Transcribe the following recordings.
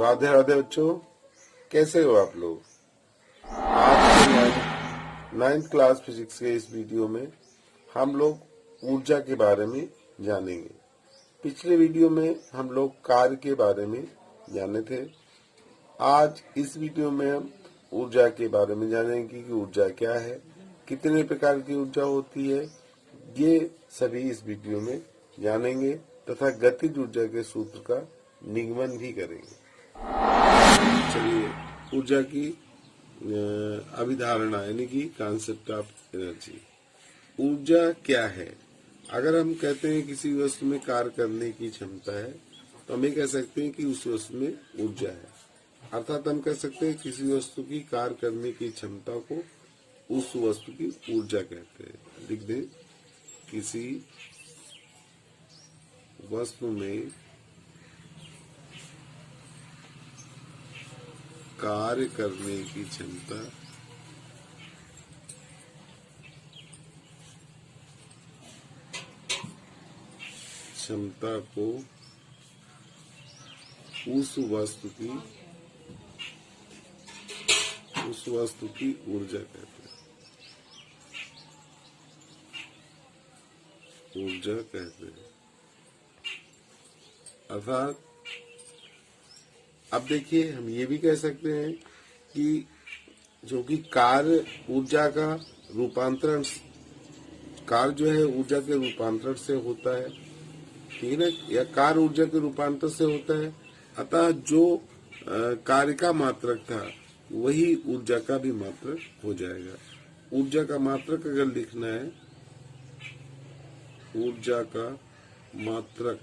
राधे राधे बच्चों, कैसे हो आप लोग। आज के 9th क्लास फिजिक्स के इस वीडियो में हम लोग ऊर्जा के बारे में जानेंगे। पिछले वीडियो में हम लोग कार्य के बारे में जाने थे। आज इस वीडियो में हम ऊर्जा के बारे में जानेंगे कि ऊर्जा क्या है, कितने प्रकार की ऊर्जा होती है, ये सभी इस वीडियो में जानेंगे तथा गतिज ऊर्जा के सूत्र का निगमन भी करेंगे। चलिए, ऊर्जा की अभिधारणा यानी कि कॉन्सेप्ट ऑफ एनर्जी। ऊर्जा क्या है? अगर हम कहते हैं किसी वस्तु में कार्य करने की क्षमता है तो हम ये कह सकते हैं कि उस वस्तु में ऊर्जा है। अर्थात हम कह सकते हैं किसी वस्तु की कार्य करने की क्षमता को उस वस्तु की ऊर्जा कहते हैं। लिख दें, किसी वस्तु में कार्य करने की क्षमता को उस वस्तु की ऊर्जा कहते हैं। अर्थात अब देखिए, हम ये भी कह सकते हैं कि जो कि कार्य ऊर्जा का रूपांतरण, कार्य जो है ऊर्जा के रूपांतरण से होता है, ठीक है ना, या कार्य ऊर्जा के रूपांतर से होता है। अतः जो कार्य का मात्रक था वही ऊर्जा का भी मात्रक हो जाएगा। ऊर्जा का मात्रक अगर लिखना है, ऊर्जा का मात्रक,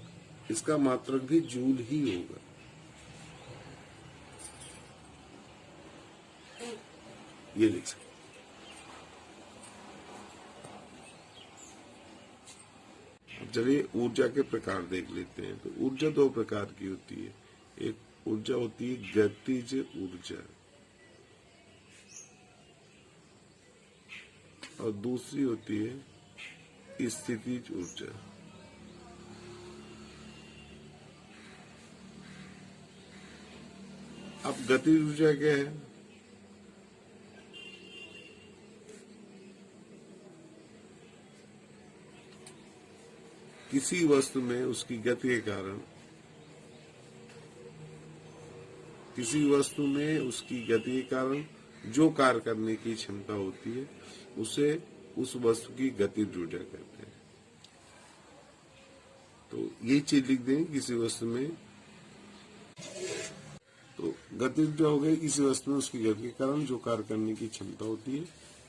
इसका मात्रक भी जूल ही होगा। ये लिख सकते। अब चलिए ऊर्जा के प्रकार देख लेते हैं। तो ऊर्जा दो प्रकार की होती है। एक ऊर्जा होती है गतिज ऊर्जा और दूसरी होती है स्थितिज ऊर्जा। अब गतिज ऊर्जा क्या है? किसी वस्तु में उसकी गति के कारण, जो कार्य करने की क्षमता होती है उसे उस वस्तु की गतिज ऊर्जा कहते हैं। तो ये चीज लिख दें, किसी वस्तु में, तो गतिज ऊर्जा हो गई किसी वस्तु में उसकी गति के कारण जो कार्य करने की क्षमता होती है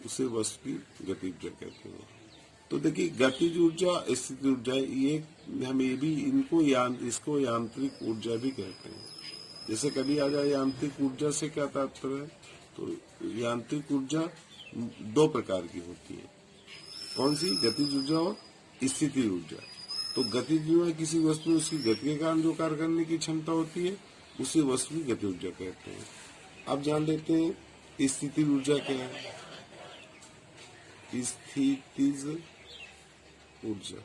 उसे वस्तु की गतिज ऊर्जा कहते हैं। तो देखिए, गतिज ऊर्जा, स्थिति ऊर्जा, ये हम ये भी इसको यांत्रिक ऊर्जा भी कहते हैं। जैसे कभी आ जाए यांत्रिक ऊर्जा से क्या तात्पर्य है, तो यांत्रिक ऊर्जा दो प्रकार की होती है। कौन सी? गतिज ऊर्जा और स्थिति ऊर्जा। तो गतिज ऊर्जा किसी वस्तु में उसकी गति के कारण जो कार्य करने की क्षमता होती है उसे वस्तु की गति ऊर्जा कहते हैं। अब जान लेते हैं स्थिति ऊर्जा क्या है। स्थितिज ऊर्जा,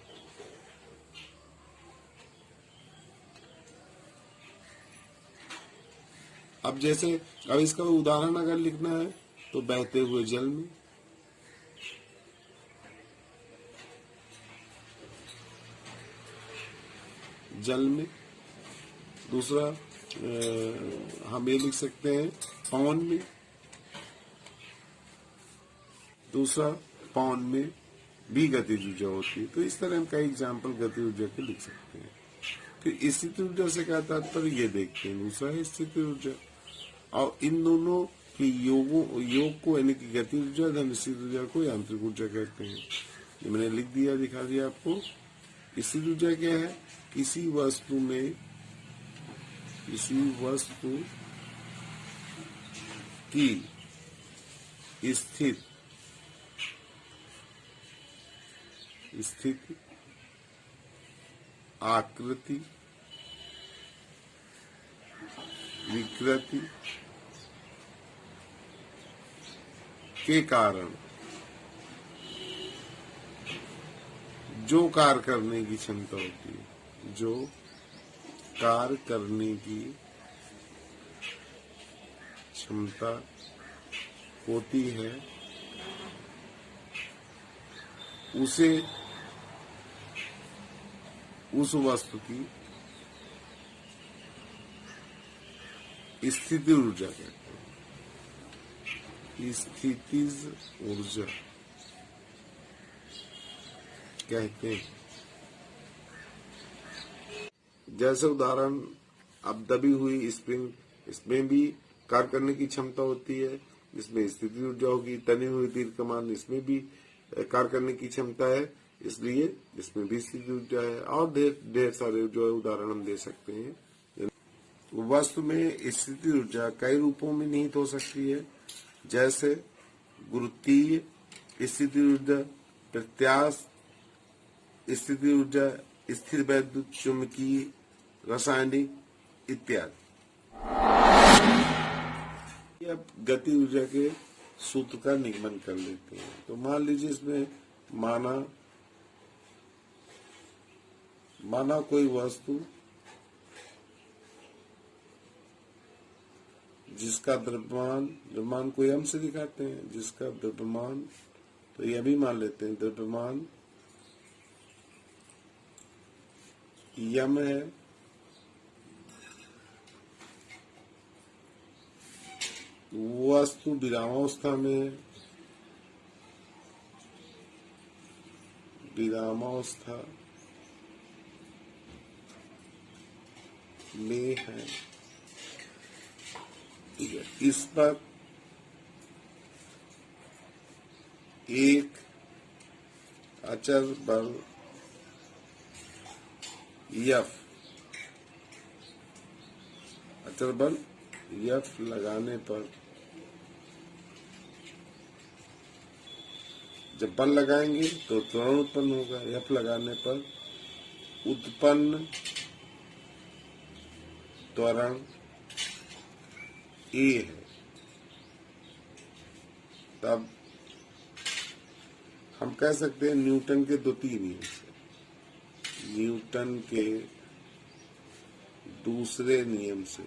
अब जैसे, अब इसका उदाहरण अगर लिखना है तो बहते हुए जल में, दूसरा हम ये लिख सकते हैं पवन में, दूसरा पवन में भी गतिज ऊर्जा होती है। तो इस तरह हम कई एग्जाम्पल गतिज ऊर्जा के लिख सकते हैं। फिर स्थिति ऊर्जा से क्या तात्पर्य ये देखते हैं। दूसरा है स्थिति ऊर्जा, और इन दोनों के योग को यानी कि गतिज ऊर्जा धन स्थिति ऊर्जा को यांत्रिक ऊर्जा कहते हैं। ये मैंने लिख दिया, दिखा दिया आपको। स्थिति ऊर्जा क्या है? किसी वस्तु की स्थिति, आकृति, विकृति के कारण जो कार्य करने की क्षमता होती है, जो कार्य करने की क्षमता होती है उसे उस वस्तु की स्थिति ऊर्जा कहते हैं। स्थितिज ऊर्जा कहते हैं। जैसे उदाहरण, अब दबी हुई स्प्रिंग, इसमें भी कार्य करने की क्षमता होती है, इसमें स्थिति ऊर्जा होगी। तनी हुई तीर कमान, इसमें भी कार्य करने की क्षमता है, इसलिए इसमें भी स्थिति ऊर्जा है। और ढेर सारे जो है उदाहरण हम दे सकते हैं। वस्तु में स्थिति ऊर्जा कई रूपों में निहित हो सकती है, जैसे गुरुत्वीय स्थिति ऊर्जा, प्रत्यास्थ स्थिति ऊर्जा, स्थिर वैद्युत चुंबकीय, रासायनिक इत्यादि। अब गति ऊर्जा के सूत्र का निगमन कर लेते हैं। तो मान लीजिए इसमें माना कोई वस्तु जिसका द्रव्यमान को यम से दिखाते हैं, जिसका द्रव्यमान, तो यह भी मान लेते हैं द्रव्यमान यम है, वस्तु विरामावस्था में है। ठीक है, इस पर एक अचर बल F लगाने पर, जब बल लगाएंगे तो त्वरण उत्पन्न होगा। F लगाने पर उत्पन्न त्वरण A है। तब हम कह सकते हैं न्यूटन के द्वितीय नियम से, न्यूटन के दूसरे नियम से,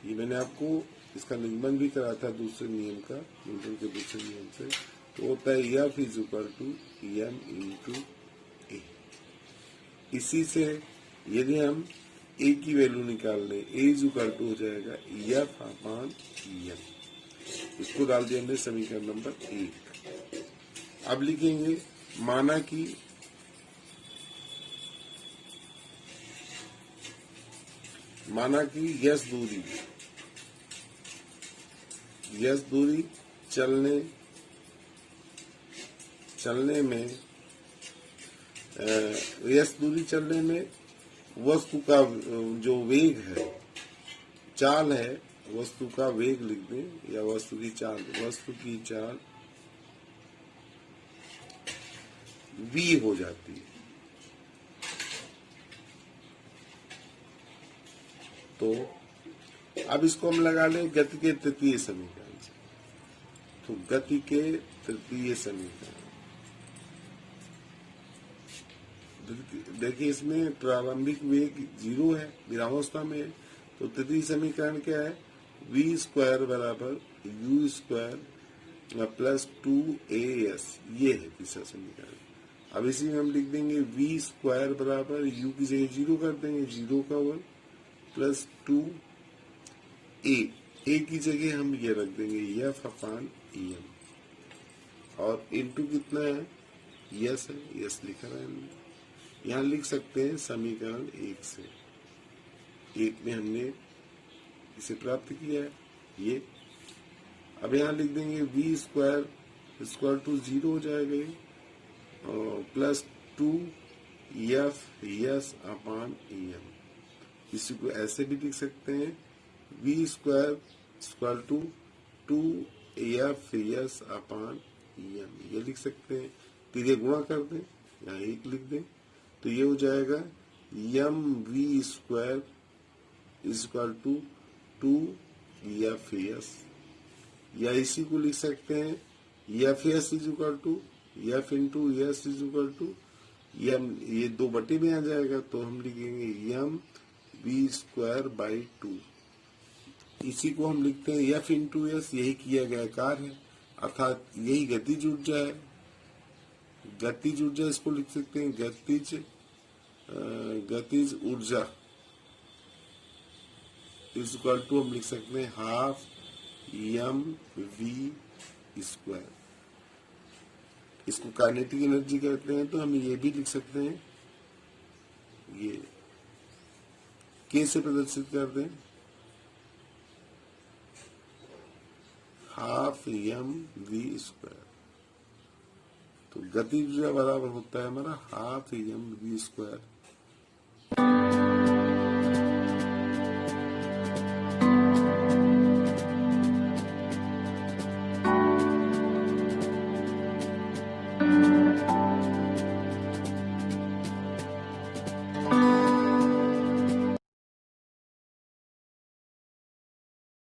ये मैंने आपको इसका निगमन भी करा था दूसरे नियम का, न्यूटन के दूसरे नियम से। तो होता है F = m × A। इसी से यदि हम A की वैल्यू निकाल लें, A = हो जाएगा F/m। इसको डाल दिया हमने समीकरण नंबर 1। अब लिखेंगे माना कि यस दूरी चलने में वस्तु का जो वेग है, चाल है, वस्तु का वेग लिख दें, या वस्तु की चाल v हो जाती है। तो अब इसको हम लगा लें गति के तृतीय समीकरण से। तो गति के तृतीय समीकरण, देखिए इसमें प्रारंभिक वेग 0 है, विरामावस्था में है। तो तृतीय समीकरण क्या है? v² = u² + 2as, ये है तीसरा समीकरण। अब इसी में हम लिख देंगे v² = u की जगह 0 कर देंगे, 0 का वर्ग प्लस 2a, a की जगह हम ये रख देंगे F/m, और इनटू कितना है? यस है, यस लिखा है हमने। यहाँ लिख सकते हैं समीकरण 1 से, 1 में हमने इसे प्राप्त किया है ये। अब यहाँ लिख देंगे v² = 0 हो जाएगा, और प्लस 2F/m। इसी को ऐसे भी लिख सकते हैं v² = 2F/m, ये लिख सकते हैं। तो ये गुणा कर दें, यहाँ 1 लिख दें, तो ये हो जाएगा mv² = 2F/s, या इसी को लिख सकते हैं F/s = F × s = m, ये 2 बटे में आ जाएगा, तो हम लिखेंगे mv² / 2। इसी को हम लिखते हैं एफ इंटू एस, यही किया गया कार्य है, अर्थात यही गतिज ऊर्जा है। गतिज ऊर्जा इसको लिख सकते हैं गतिज ऊर्जा इज इक्वल टू हम लिख सकते हैं हाफ एम वी स्क्वायर। इसको काइनेटिक एनर्जी कहते हैं, तो हम ये भी लिख सकते हैं, ये के से प्रदर्शित कर दें, हाफ एम वी स्क्वायर। तो गतिज ऊर्जा बराबर होता है हमारा हाफ एम वी स्क्वायर।